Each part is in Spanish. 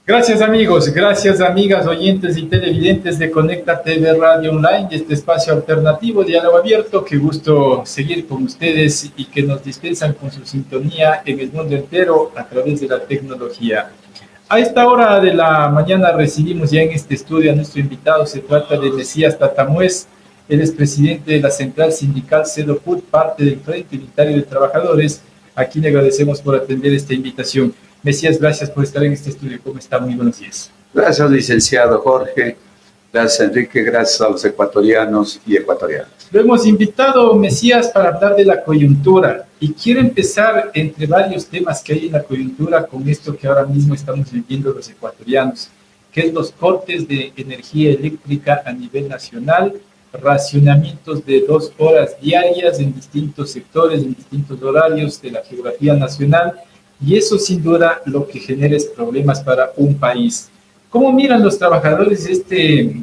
Gracias amigos, gracias amigas, oyentes y televidentes de Conecta TV Radio Online, este espacio alternativo, diálogo abierto. Qué gusto seguir con ustedes y que nos dispensan con su sintonía en el mundo entero a través de la tecnología. A esta hora de la mañana recibimos ya en este estudio a nuestro invitado. Se trata de Mesías Tatamuez. Él es presidente de la Central Sindical CEDOPUT, parte del Frente Unitario de Trabajadores, a quien le agradecemos por atender esta invitación. Mesías, gracias por estar en este estudio. ¿Cómo está? Muy buenos días. Gracias, licenciado Jorge. Gracias, Enrique. Gracias a los ecuatorianos y ecuatorianas. Lo hemos invitado, Mesías, para hablar de la coyuntura. Y quiero empezar entre varios temas que hay en la coyuntura con esto que ahora mismo estamos viviendo los ecuatorianos, que es los cortes de energía eléctrica a nivel nacional, racionamientos de 2 horas diarias en distintos sectores, en distintos horarios de la geografía nacional. Y eso sin duda lo que genera es problemas para un país. ¿Cómo miran los trabajadores?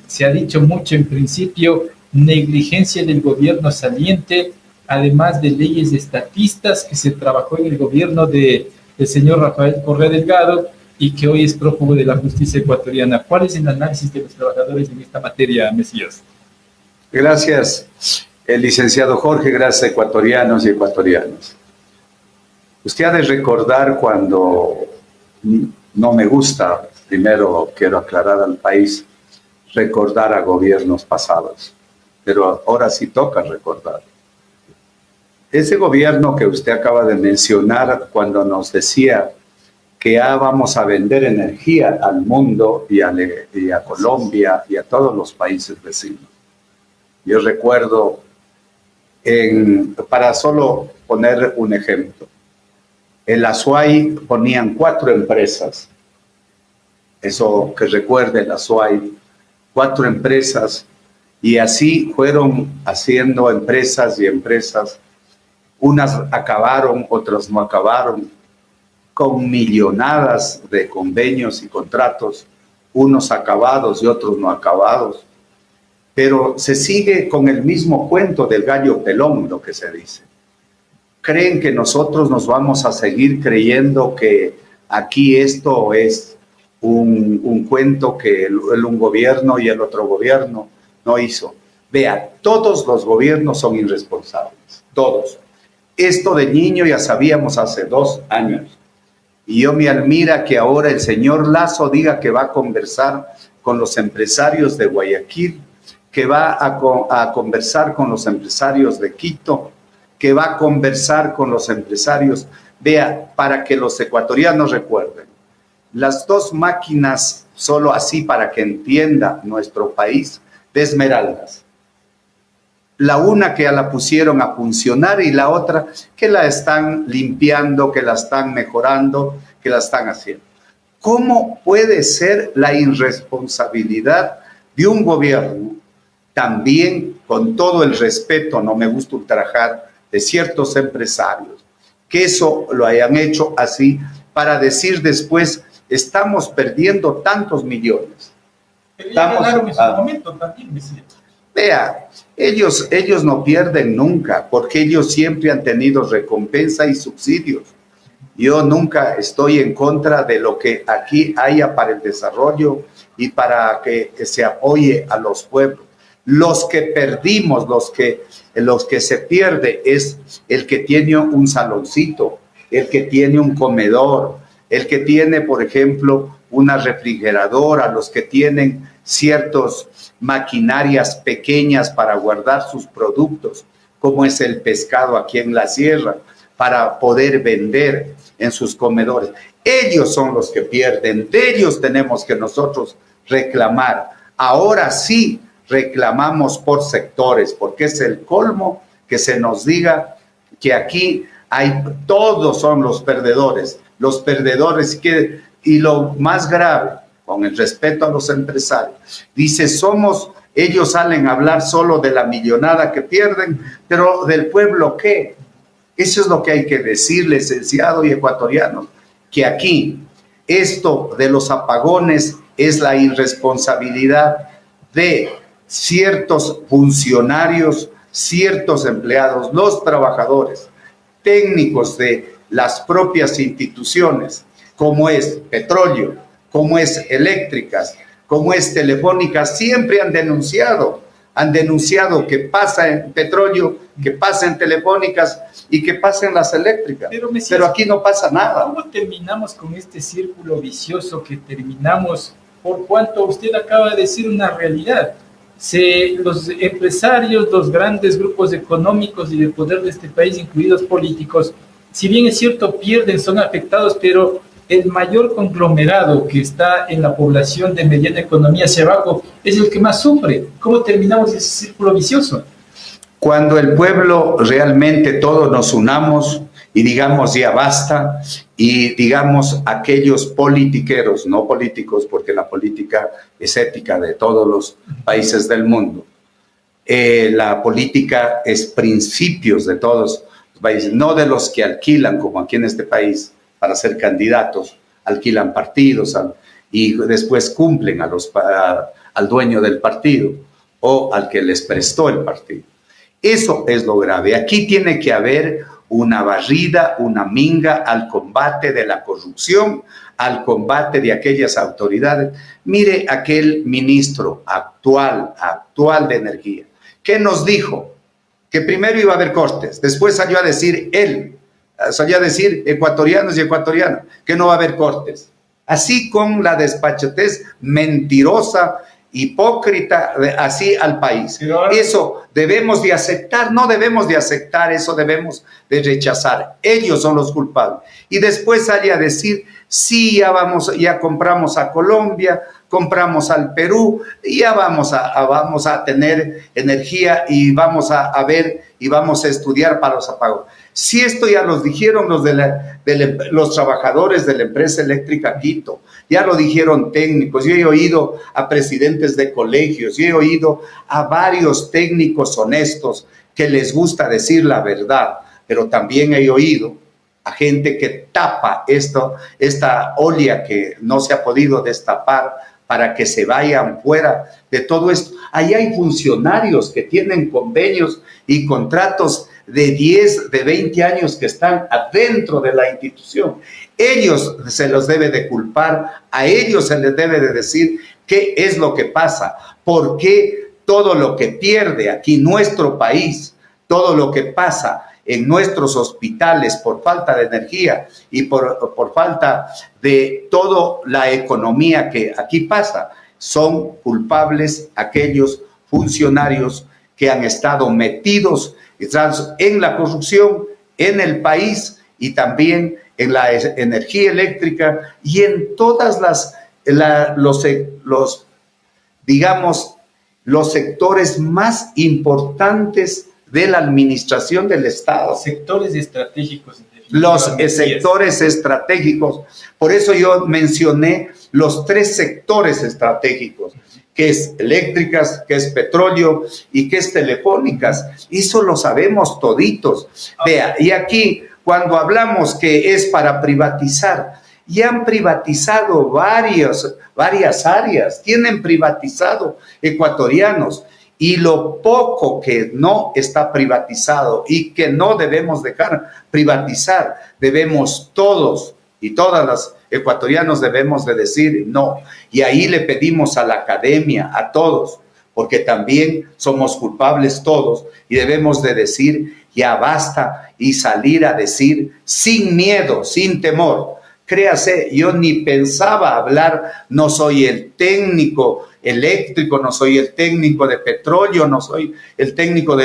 Se ha dicho mucho en principio, negligencia del gobierno saliente, además de leyes estatistas que se trabajó en el gobierno del señor Rafael Correa Delgado y que hoy es prófugo de la justicia ecuatoriana. ¿Cuál es el análisis de los trabajadores en esta materia, Mesías? Gracias, el licenciado Jorge. Gracias, ecuatorianos y ecuatorianas. Usted ha de recordar cuando no me gusta, primero quiero aclarar al país, recordar a gobiernos pasados, pero ahora sí toca recordar. Ese gobierno que usted acaba de mencionar cuando nos decía que vamos a vender energía al mundo y a Colombia y a todos los países vecinos. Yo recuerdo, para solo poner un ejemplo, en la SUAY ponían 4 empresas, eso que recuerde la SUAY, 4 empresas, y así fueron haciendo empresas y empresas. Unas acabaron, otras no acabaron, con millonadas de convenios y contratos, unos acabados y otros no acabados. Pero se sigue con el mismo cuento del gallo pelón, lo que se dice. Creen que nosotros nos vamos a seguir creyendo que aquí esto es un cuento que un gobierno y el otro gobierno no hizo. Vea, todos los gobiernos son irresponsables, todos. Esto de niño ya sabíamos hace 2 años. Y yo me admira que ahora el señor Lasso diga que va a conversar con los empresarios de Guayaquil, que va a conversar con los empresarios de Quito, que va a conversar con los empresarios. Vea, para que los ecuatorianos recuerden, las 2 máquinas, solo así para que entienda nuestro país, de Esmeraldas. La una que ya la pusieron a funcionar y la otra que la están limpiando, que la están mejorando, que la están haciendo. ¿Cómo puede ser la irresponsabilidad de un gobierno? También, con todo el respeto, no me gusta ultrajar, de ciertos empresarios, que eso lo hayan hecho así para decir después, estamos perdiendo tantos millones. Ganaron en su momento también, Mesías. Vea, ellos no pierden nunca, porque ellos siempre han tenido recompensa y subsidios. Yo nunca estoy en contra de lo que aquí haya para el desarrollo y para que se apoye a los pueblos. Los que perdimos, los que se pierde es el que tiene un saloncito, el que tiene un comedor, el que tiene, por ejemplo, una refrigeradora, los que tienen ciertas maquinarias pequeñas para guardar sus productos, como es el pescado aquí en la sierra, para poder vender en sus comedores. Ellos son los que pierden, de ellos tenemos que nosotros reclamar. Ahora sí, reclamamos por sectores, porque es el colmo que se nos diga que aquí todos son los perdedores y lo más grave, con el respeto a los empresarios, dice ellos salen a hablar solo de la millonada que pierden, pero del pueblo ¿qué? Eso es lo que hay que decir, licenciado y ecuatorianos, que aquí esto de los apagones es la irresponsabilidad de ciertos funcionarios, ciertos empleados, los trabajadores, técnicos de las propias instituciones, como es petróleo, como es Eléctricas, como es Telefónica, siempre han denunciado que pasa en petróleo, que pasa en Telefónicas y que pasa en las eléctricas. Pero aquí no pasa nada. ¿Cómo terminamos con este círculo vicioso que terminamos por cuanto usted acaba de decir una realidad? Los empresarios, los grandes grupos económicos y de poder de este país, incluidos políticos, si bien es cierto, pierden, son afectados, pero el mayor conglomerado que está en la población de mediana economía hacia abajo es el que más sufre. ¿Cómo terminamos ese círculo vicioso? Cuando el pueblo realmente todos nos unamos y digamos ya basta, y digamos aquellos politiqueros, no políticos, porque la política es ética de todos los países del mundo. La política es principios de todos los países, no de los que alquilan, como aquí en este país, para ser candidatos, alquilan partidos y después cumplen al dueño del partido o al que les prestó el partido. Eso es lo grave. Aquí tiene que haber una barrida, una minga al combate de la corrupción, al combate de aquellas autoridades. Mire aquel ministro actual de Energía, que nos dijo que primero iba a haber cortes, después salió a decir ecuatorianos y ecuatorianas, que no va a haber cortes. Así con la despachatez mentirosa, hipócrita, así al país. Eso debemos de aceptar, no debemos de aceptar, eso debemos de rechazar. Ellos son los culpables. Y después sale a decir, sí, ya compramos a Colombia, compramos al Perú, y ya vamos a tener energía y vamos a ver y vamos a estudiar para los apagos. Si esto ya los dijeron los trabajadores de la empresa eléctrica Quito, ya lo dijeron técnicos, yo he oído a presidentes de colegios, yo he oído a varios técnicos honestos que les gusta decir la verdad, pero también he oído a gente que tapa esta olla que no se ha podido destapar para que se vayan fuera de todo esto. Ahí hay funcionarios que tienen convenios y contratos de 10, de 20 años que están adentro de la institución. Ellos se los debe de culpar, a ellos se les debe de decir qué es lo que pasa, por qué todo lo que pierde aquí nuestro país, todo lo que pasa en nuestros hospitales por falta de energía y por falta de toda la economía que aquí pasa, son culpables aquellos funcionarios que han estado metidos en la corrupción, en el país y también en la energía eléctrica y en todas los sectores más importantes de la administración del Estado. Sectores estratégicos. Los sectores estratégicos. Por eso yo mencioné los 3 sectores estratégicos, que es eléctricas, que es petróleo y que es telefónicas. Eso lo sabemos toditos. Vea, y aquí cuando hablamos que es para privatizar, ya han privatizado varias áreas, tienen privatizado ecuatorianos. Y lo poco que no está privatizado y que no debemos dejar privatizar, debemos todos y todas las ecuatorianos debemos de decir no. Y ahí le pedimos a la academia, a todos, porque también somos culpables todos y debemos de decir ya basta y salir a decir sin miedo, sin temor. Créase, yo ni pensaba hablar, no soy el técnico eléctrico, no soy el técnico de petróleo, no soy el técnico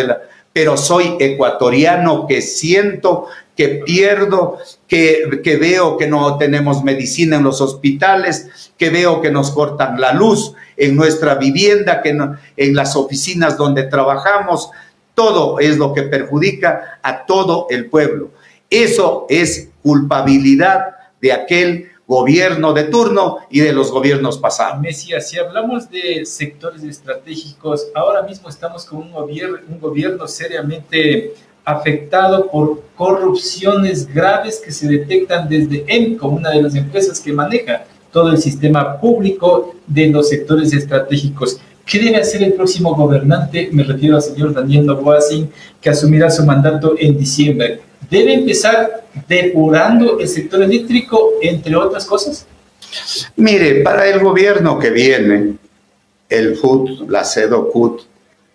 pero soy ecuatoriano que siento, que pierdo, que veo que no tenemos medicina en los hospitales, que veo que nos cortan la luz en nuestra vivienda, en las oficinas donde trabajamos. Todo es lo que perjudica a todo el pueblo. Eso es culpabilidad de aquel gobierno de turno y de los gobiernos pasados. Mesías, si hablamos de sectores estratégicos, ahora mismo estamos con un gobierno seriamente afectado por corrupciones graves que se detectan desde EMCO, una de las empresas que maneja todo el sistema público de los sectores estratégicos. ¿Qué debe hacer el próximo gobernante? Me refiero al señor Daniel Noboa Sin, que asumirá su mandato en diciembre. ¿Debe empezar depurando el sector eléctrico, entre otras cosas? Mire, para el gobierno que viene, el FUT, la CEDOCUT,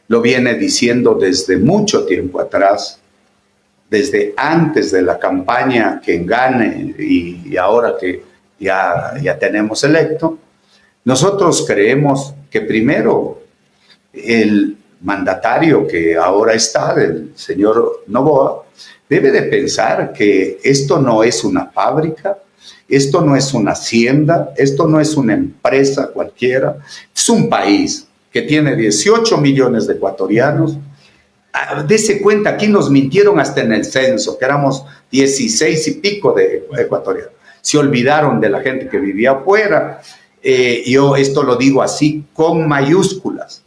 lo viene diciendo desde mucho tiempo atrás, desde antes de la campaña, quien gane y ahora que ya tenemos electo. Nosotros creemos que primero el mandatario que ahora está, el señor Noboa, debe de pensar que esto no es una fábrica, esto no es una hacienda, esto no es una empresa cualquiera, es un país que tiene 18 millones de ecuatorianos. Dese cuenta, aquí nos mintieron hasta en el censo, que éramos 16 y pico de ecuatorianos. Se olvidaron de la gente que vivía afuera. Yo esto lo digo así, con mayúsculas.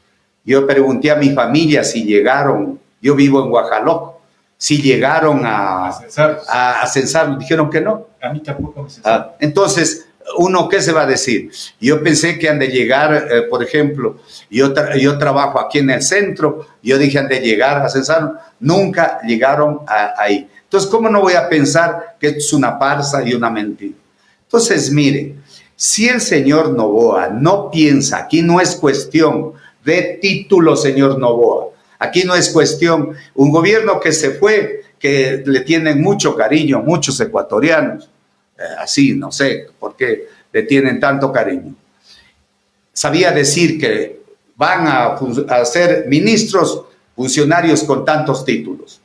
Yo pregunté a mi familia si llegaron, yo vivo en Guajaloco, si llegaron a censar, dijeron que no. A mí tampoco me censaron. Entonces, uno, ¿qué se va a decir? Yo pensé que han de llegar, por ejemplo, yo trabajo aquí en el centro, yo dije han de llegar a censar, nunca llegaron ahí. Entonces, ¿cómo no voy a pensar que es una farsa y una mentira? Entonces, mire, si el señor Noboa no piensa, aquí no es cuestión de título, señor Noboa, aquí no es cuestión, un gobierno que se fue, que le tienen mucho cariño, muchos ecuatorianos, así, no sé por qué le tienen tanto cariño. Sabía decir que van a ser ministros, funcionarios con tantos títulos.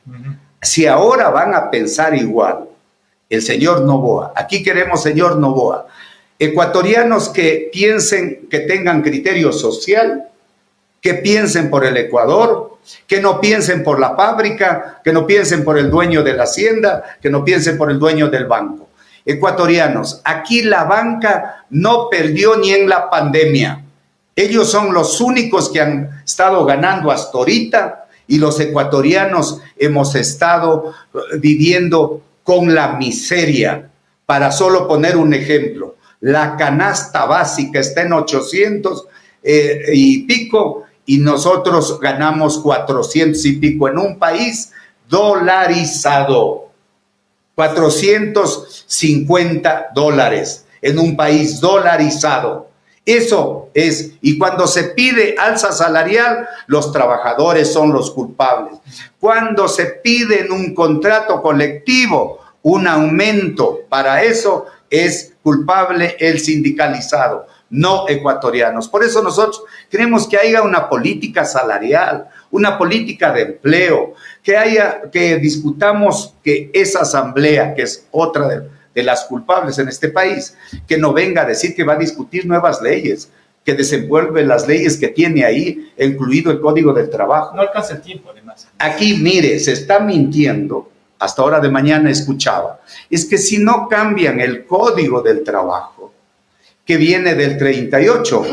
Si ahora van a pensar igual, el señor Noboa, aquí queremos, señor Noboa, ecuatorianos que piensen, que tengan criterio social, que piensen por el Ecuador, que no piensen por la fábrica, que no piensen por el dueño de la hacienda, que no piensen por el dueño del banco. Ecuatorianos, aquí la banca no perdió ni en la pandemia. Ellos son los únicos que han estado ganando hasta ahorita y los ecuatorianos hemos estado viviendo con la miseria. Para solo poner un ejemplo, la canasta básica está en 800 y pico y nosotros ganamos 400 y pico en un país dolarizado. $450 en un país dolarizado. Eso es, y cuando se pide alza salarial, los trabajadores son los culpables. Cuando se pide en un contrato colectivo un aumento, para eso es culpable el sindicalizado, no ecuatorianos. Por eso nosotros queremos que haya una política salarial, una política de empleo, que discutamos que esa asamblea, que es otra de las culpables en este país, que no venga a decir que va a discutir nuevas leyes, que desenvuelve las leyes que tiene ahí, incluido el Código del Trabajo. No alcanza el tiempo, además. Aquí, mire, se está mintiendo. Hasta hora de mañana escuchaba. Es que si no cambian el Código del Trabajo, que viene del 38,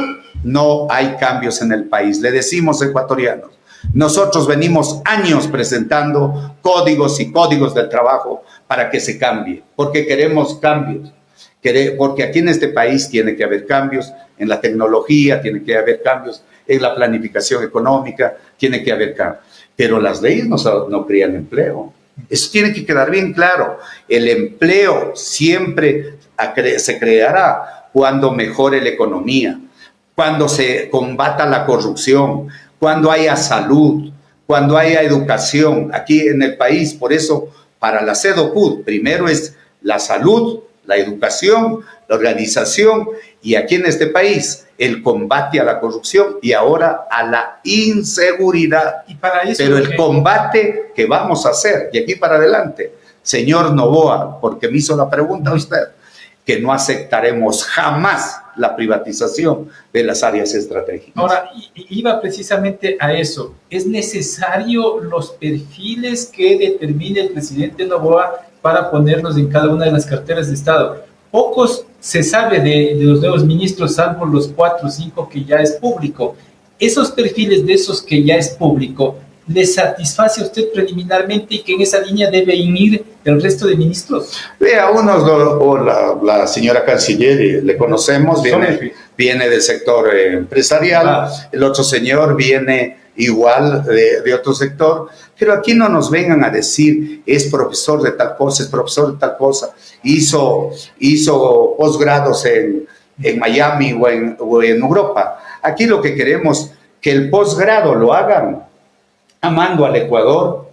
no hay cambios en el país. Le decimos ecuatorianos, nosotros venimos años presentando códigos y códigos del trabajo para que se cambie, porque queremos cambios, porque aquí en este país tiene que haber cambios en la tecnología, tiene que haber cambios en la planificación económica, tiene que haber cambios, pero las leyes no crean empleo. Eso tiene que quedar bien claro. El empleo siempre se creará cuando mejore la economía, cuando se combata la corrupción, cuando haya salud, cuando haya educación aquí en el país. Por eso, para la CEDOCUT, primero es la salud, la educación, la organización y aquí en este país el combate a la corrupción y ahora a la inseguridad. Y para eso, pero el combate que vamos a hacer, y aquí para adelante, señor Noboa, porque me hizo la pregunta a usted, que no aceptaremos jamás la privatización de las áreas estratégicas. Ahora, iba precisamente a eso. ¿Es necesario los perfiles que determine el presidente Noboa para ponerlos en cada una de las carteras de Estado? Pocos se sabe de los nuevos ministros, salvo los 4 o 5 que ya es público. Esos perfiles de esos que ya es público, ¿le satisface a usted preliminarmente y que en esa línea deben ir el resto de ministros? Vea, unos, la señora canciller, le conocemos, viene del sector empresarial, el otro señor viene igual de otro sector, pero aquí no nos vengan a decir es profesor de tal cosa, es profesor de tal cosa, hizo posgrados en en Miami o en Europa. Aquí lo que queremos que el posgrado lo hagan amando al Ecuador,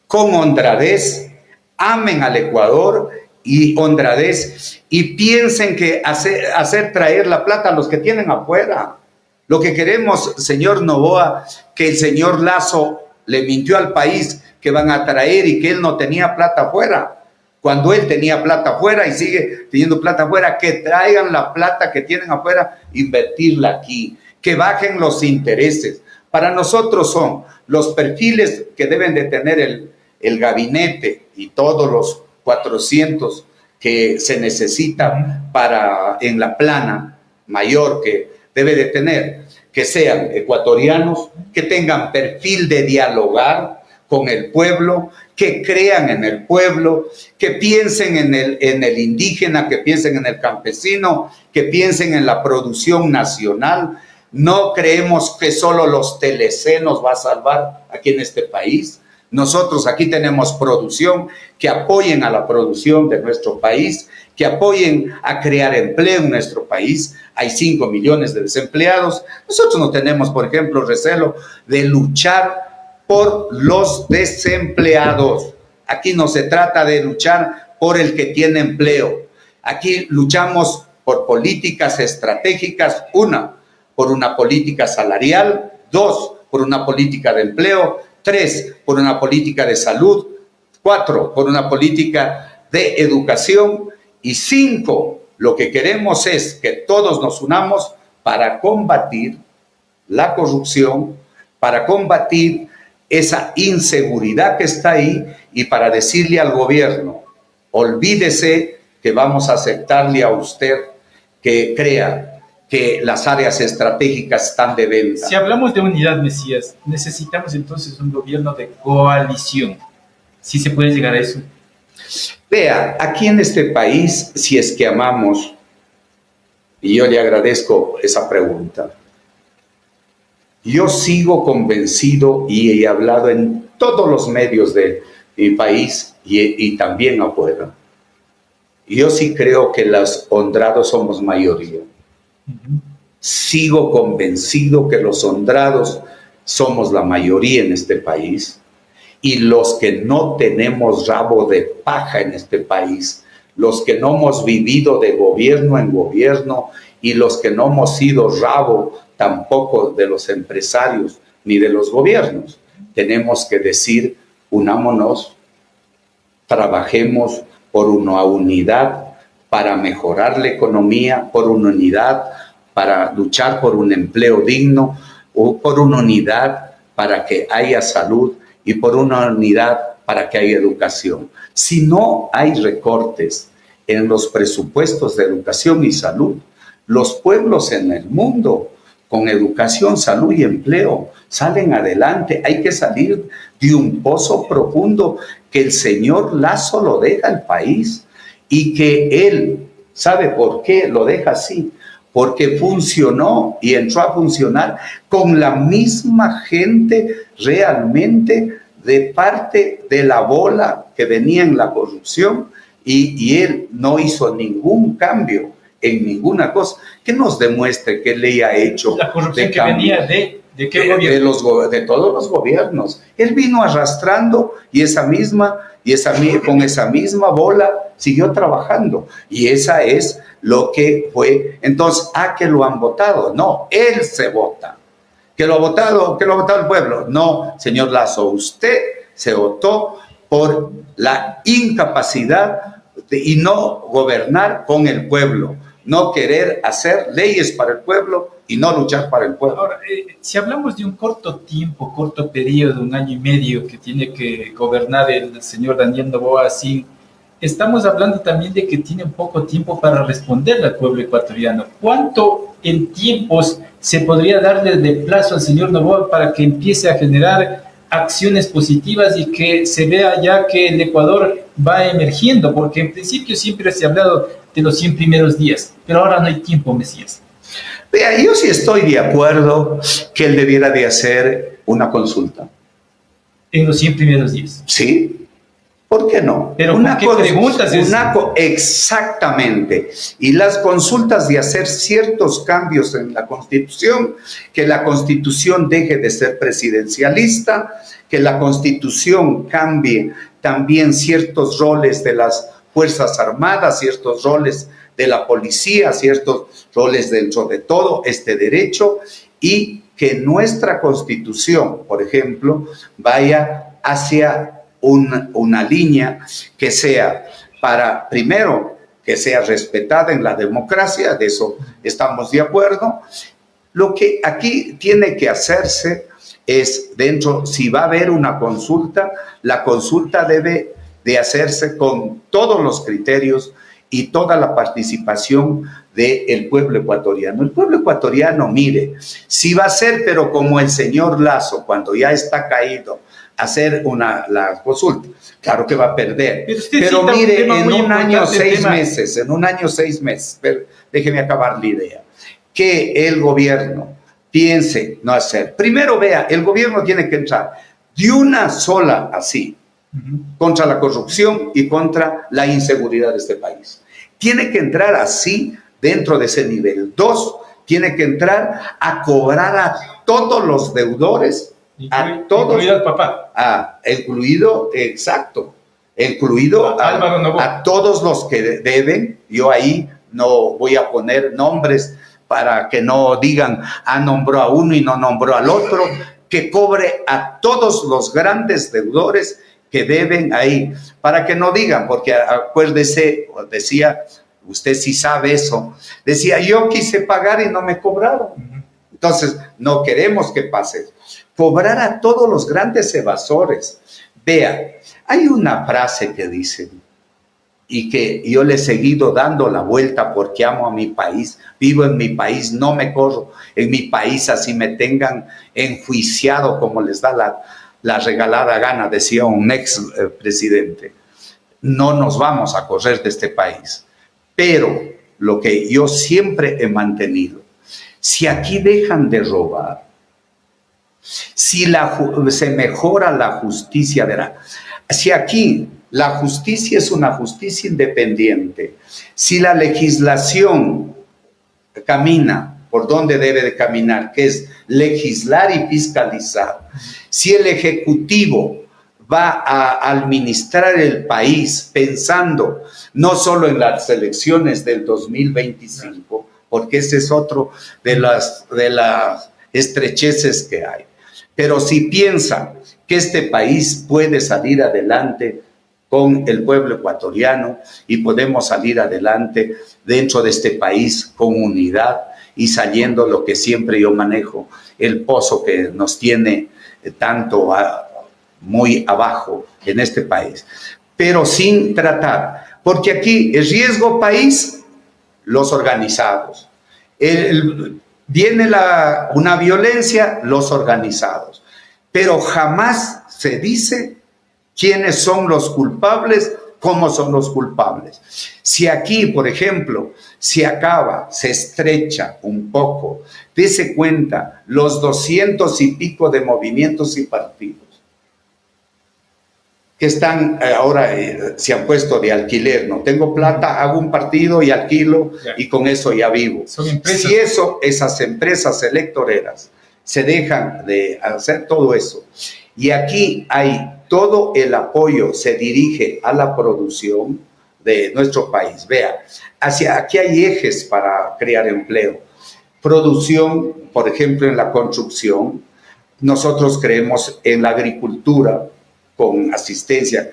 con honradez, amen al Ecuador y honradez, y piensen que hacer traer la plata a los que tienen afuera. Lo que queremos, señor Noboa, que el señor Lasso le mintió al país que van a traer y que él no tenía plata afuera, cuando él tenía plata afuera y sigue teniendo plata afuera. Que traigan la plata que tienen afuera, invertirla aquí, que bajen los intereses. Para nosotros son los perfiles que deben de tener el gabinete y todos los 400 que se necesitan en la plana mayor que debe de tener, que sean ecuatorianos, que tengan perfil de dialogar con el pueblo, que crean en el pueblo, que piensen en el indígena, que piensen en el campesino, que piensen en la producción nacional. No creemos que solo los TLC nos va a salvar aquí en este país. Nosotros aquí tenemos producción, que apoyen a la producción de nuestro país, que apoyen a crear empleo en nuestro país. Hay 5 millones de desempleados. Nosotros no tenemos, por ejemplo, recelo de luchar por los desempleados. Aquí no se trata de luchar por el que tiene empleo. Aquí luchamos por políticas estratégicas. Por una política salarial. 2, por una política de empleo. 3, por una política de salud. 4, por una política de educación. Y 5, lo que queremos es que todos nos unamos para combatir la corrupción, para combatir esa inseguridad que está ahí, y para decirle al gobierno: olvídese que vamos a aceptarle a usted que crea que las áreas estratégicas están de venta. Si hablamos de unidad, Mesías, necesitamos entonces un gobierno de coalición. ¿Sí se puede llegar a eso? Vea, aquí en este país, si es que amamos, y yo le agradezco esa pregunta, yo sigo convencido y he hablado en todos los medios de mi país y también afuera. Yo sí creo que los honrados somos mayoría. Sigo convencido que los honrados somos la mayoría en este país, y los que no tenemos rabo de paja en este país, los que no hemos vivido de gobierno en gobierno, y los que no hemos sido rabo tampoco de los empresarios ni de los gobiernos, tenemos que decir: unámonos, trabajemos por una unidad para mejorar la economía, por una unidad para luchar por un empleo digno, o por una unidad para que haya salud, y por una unidad para que haya educación. Si no hay recortes en los presupuestos de educación y salud, los pueblos en el mundo con educación, salud y empleo salen adelante. Hay que salir de un pozo profundo que el señor Lasso lo deja al país, y que él sabe por qué lo deja así. Porque funcionó y entró a funcionar con la misma gente realmente de parte de la bola que venía en la corrupción, y él no hizo ningún cambio en ninguna cosa que nos demuestre que él ha hecho. La corrupción que venía ¿de qué gobierno? De todos los gobiernos. Él vino arrastrando, y con esa misma bola siguió trabajando, y esa es lo que fue. Entonces, que lo han votado. No, él se vota. ¿Que lo ha votado el pueblo? No, señor Lasso, usted se votó por la incapacidad y no gobernar con el pueblo, no querer hacer leyes para el pueblo y no luchar para el pueblo. Ahora, si hablamos de un corto periodo, 1 año y medio, que tiene que gobernar el señor Daniel Noboa, así, estamos hablando también de que tiene poco tiempo para responder al pueblo ecuatoriano. ¿Cuánto en tiempos se podría darle de plazo al señor Noboa para que empiece a generar acciones positivas y que se vea ya que el Ecuador va emergiendo? Porque en principio siempre se ha hablado de los 100 primeros días, pero ahora no hay tiempo, Mesías. Vea, yo sí estoy de acuerdo que él debiera de hacer una consulta. En los 100 primeros días. Sí. ¿Por qué no? Pero ¿con qué preguntas es? Exactamente. Y las consultas de hacer ciertos cambios en la Constitución, que la Constitución deje de ser presidencialista, que la Constitución cambie también ciertos roles de las Fuerzas Armadas, ciertos roles de la policía, ciertos roles dentro de todo este derecho, y que nuestra Constitución, por ejemplo, vaya hacia una línea que sea para, primero, que sea respetada en la democracia, de eso estamos de acuerdo. Lo que aquí tiene que hacerse es, dentro, si va a haber una consulta, la consulta debe de hacerse con todos los criterios y toda la participación del pueblo ecuatoriano. El pueblo ecuatoriano, mire, si va a ser, pero como el señor Lazo, cuando ya está caído, hacer la consulta, claro que va a perder. Pero mire, en un año 6 meses, déjeme acabar la idea, que el gobierno piense no hacer. Primero vea, el gobierno tiene que entrar de una sola así, contra la corrupción y contra la inseguridad de este país. Tiene que entrar así dentro de ese nivel. 2, tiene que entrar a cobrar a todos los deudores, incluido al papá. Incluido a todos los que deben. Yo ahí no voy a poner nombres para que no digan, nombró a uno y no nombró al otro, que cobre a todos los grandes deudores que deben ahí, para que no digan, porque acuérdese, decía, usted sí sabe eso, decía, yo quise pagar y no me cobraron. Entonces, no queremos que pase. Cobrar a todos los grandes evasores. Vea, hay una frase que dicen, y que yo le he seguido dando la vuelta porque amo a mi país, vivo en mi país, no me corro en mi país así me tengan enjuiciado como les da la regalada gana, decía un ex presidente. No nos vamos a correr de este país. Pero lo que yo siempre he mantenido, si aquí dejan de robar, si se mejora la justicia, si aquí la justicia es una justicia independiente, si la legislación camina por donde debe de caminar, que es legislar y fiscalizar, si el Ejecutivo va a administrar el país pensando no solo en las elecciones del 2025, porque ese es otro de las estrecheces que hay, pero si piensa que este país puede salir adelante con el pueblo ecuatoriano y podemos salir adelante dentro de este país con unidad y saliendo lo que siempre yo manejo, el pozo que nos tiene tanto muy abajo en este país, pero sin tratar, porque aquí el riesgo país, los organizados, viene una violencia, los organizados, pero jamás se dice quiénes son los culpables, cómo son los culpables. Si aquí, por ejemplo, se estrecha un poco, dése cuenta, los 200 y pico de movimientos y partidos que están ahora, se han puesto de alquiler, no tengo plata, hago un partido y alquilo y con eso ya vivo. Si esas empresas electoreras se dejan de hacer todo eso, y aquí hay todo el apoyo se dirige a la producción de nuestro país. Vea, aquí hay ejes para crear empleo. Producción, por ejemplo, en la construcción. Nosotros creemos en la agricultura con asistencia,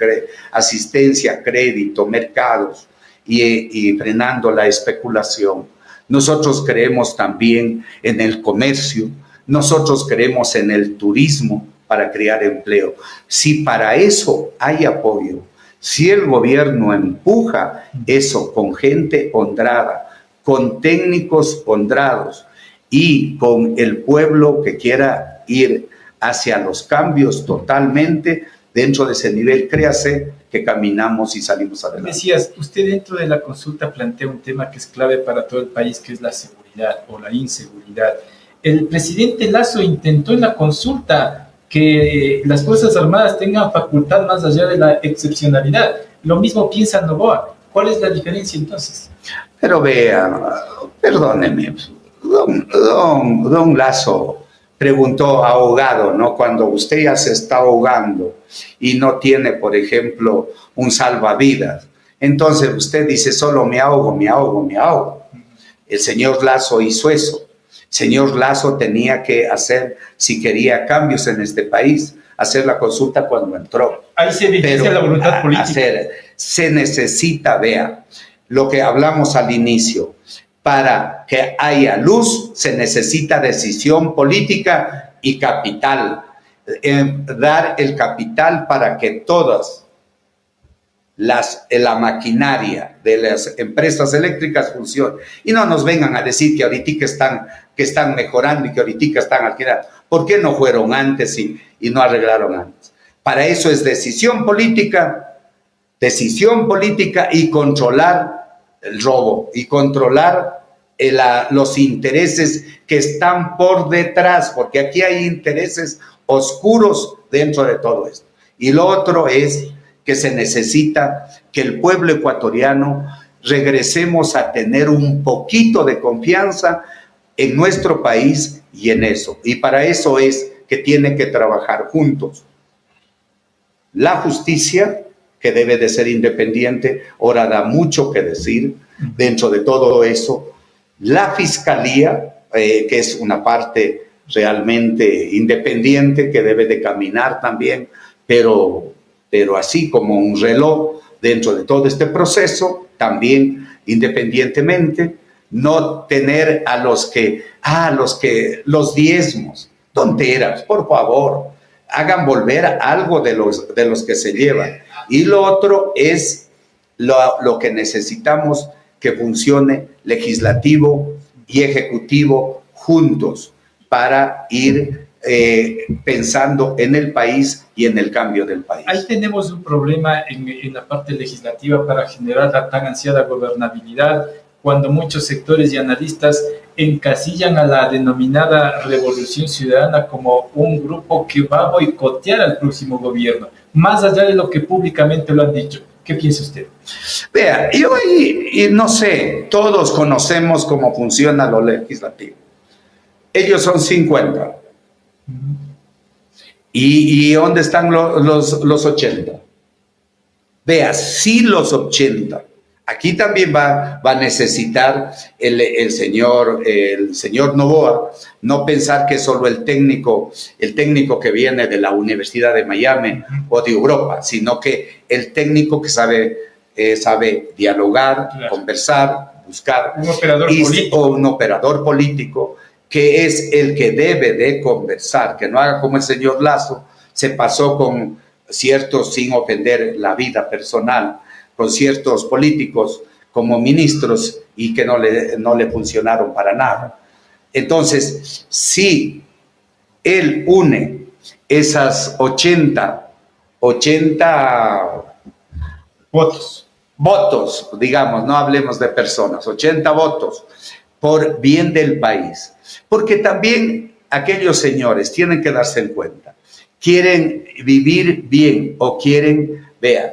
crédito, mercados y frenando la especulación. Nosotros creemos también en el comercio. Nosotros creemos en el turismo para crear empleo. Si para eso hay apoyo, si el gobierno empuja eso con gente honrada, con técnicos honrados y con el pueblo que quiera ir hacia los cambios totalmente, dentro de ese nivel, créase que caminamos y salimos adelante. Decías, usted dentro de la consulta plantea un tema que es clave para todo el país, que es la seguridad o la inseguridad. El presidente Lazo intentó en la consulta que las Fuerzas Armadas tengan facultad más allá de la excepcionalidad. Lo mismo piensa Noboa. ¿Cuál es la diferencia entonces? Pero vea, perdóneme, don Lazo preguntó ahogado, ¿no? Cuando usted ya se está ahogando y no tiene, por ejemplo, un salvavidas, entonces usted dice, solo me ahogo, me ahogo, me ahogo. El señor Lazo hizo eso. El señor Lazo tenía que hacer, si quería cambios en este país, hacer la consulta cuando entró. Ahí se evidencia la voluntad política. Se necesita, vea, lo que hablamos al inicio, para que haya luz se necesita decisión política y capital. Dar el capital para que todas la maquinaria de las empresas eléctricas funcione. Y no nos vengan a decir que ahorita están mejorando y que ahorita están alquilando. ¿Por qué no fueron antes y no arreglaron antes? Para eso es decisión política y controlar el robo y controlar los intereses que están por detrás, porque aquí hay intereses oscuros dentro de todo esto. Y lo otro es que se necesita que el pueblo ecuatoriano regresemos a tener un poquito de confianza en nuestro país y en eso. Y para eso es que tiene que trabajar juntos. La justicia, que debe de ser independiente, ahora da mucho que decir dentro de todo eso. La fiscalía, que es una parte realmente independiente, que debe de caminar también, pero así como un reloj dentro de todo este proceso, también independientemente, no tener los diezmos, tonteras, por favor, hagan volver algo de los que se llevan. Y lo otro es lo que necesitamos, que funcione legislativo y ejecutivo juntos para ir pensando en el país y en el cambio del país. Ahí tenemos un problema en la parte legislativa para generar la tan ansiada gobernabilidad, cuando muchos sectores y analistas encasillan a la denominada Revolución Ciudadana como un grupo que va a boicotear al próximo gobierno, más allá de lo que públicamente lo han dicho. ¿Qué piensa usted? Vea, yo ahí no sé, todos conocemos cómo funciona lo legislativo. Ellos son 50. ¿Y dónde están los 80? Vea, sí, los 80. Aquí también va a necesitar el señor Noboa no pensar que es solo el técnico que viene de la Universidad de Miami o de Europa, sino que el técnico que sabe dialogar, claro, conversar, buscar. Un operador político que es el que debe de conversar, que no haga como el señor Lazo, se pasó con ciertos, sin ofender la vida personal, con ciertos políticos como ministros y que no le funcionaron para nada. Entonces, si él une esas 80 votos, digamos, no hablemos de personas, 80 votos por bien del país, porque también aquellos señores tienen que darse en cuenta, quieren vivir bien o quieren, vean,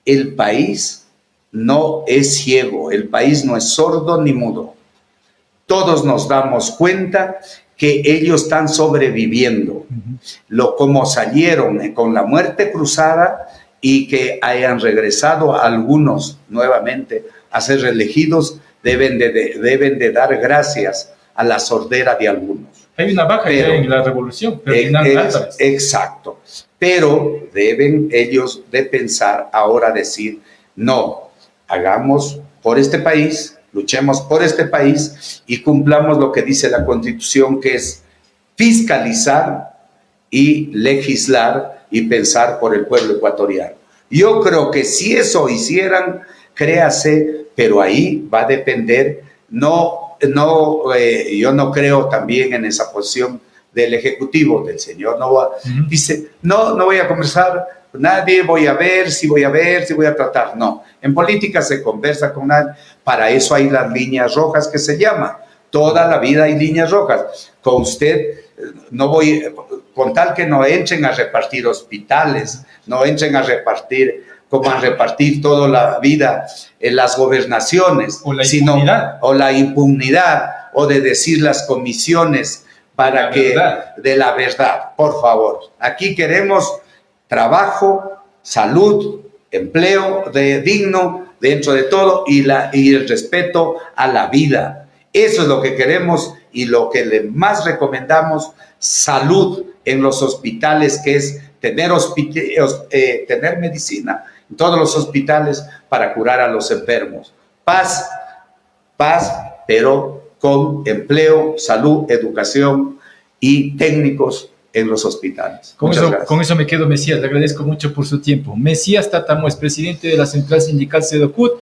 el país no es ciego, el país no es sordo ni mudo. Todos nos damos cuenta que ellos están sobreviviendo, como salieron con la muerte cruzada y que hayan regresado algunos nuevamente a ser reelegidos, deben de dar gracias a la sordera de algunos. Hay una baja en la revolución. Exacto. Pero deben ellos de pensar ahora, decir, no, hagamos por este país, luchemos por este país y cumplamos lo que dice la Constitución, que es fiscalizar y legislar y pensar por el pueblo ecuatoriano. Yo creo que si eso hicieran, créase, pero ahí va a depender, yo no creo también en esa posición del Ejecutivo, del señor Noboa. Dice, no voy a conversar con nadie, voy a ver, si voy a tratar. No, en política se conversa con nadie, para eso hay las líneas rojas que se llaman, Toda la vida hay líneas rojas. Con usted no voy, con tal que no entren a repartir hospitales, no entren a repartir, como a repartir toda la vida en las gobernaciones, o la impunidad, o de decir las comisiones para que de la verdad, por favor. Aquí queremos trabajo, salud, empleo digno dentro de todo y el respeto a la vida. Eso es lo que queremos y lo que le más recomendamos, salud en los hospitales, que es tener medicina en todos los hospitales para curar a los enfermos. Paz, pero con empleo, salud, educación y técnicos en los hospitales. Con eso me quedo, Mesías. Le agradezco mucho por su tiempo. Mesías Tatamoes, presidente de la Central Sindical Cedocut.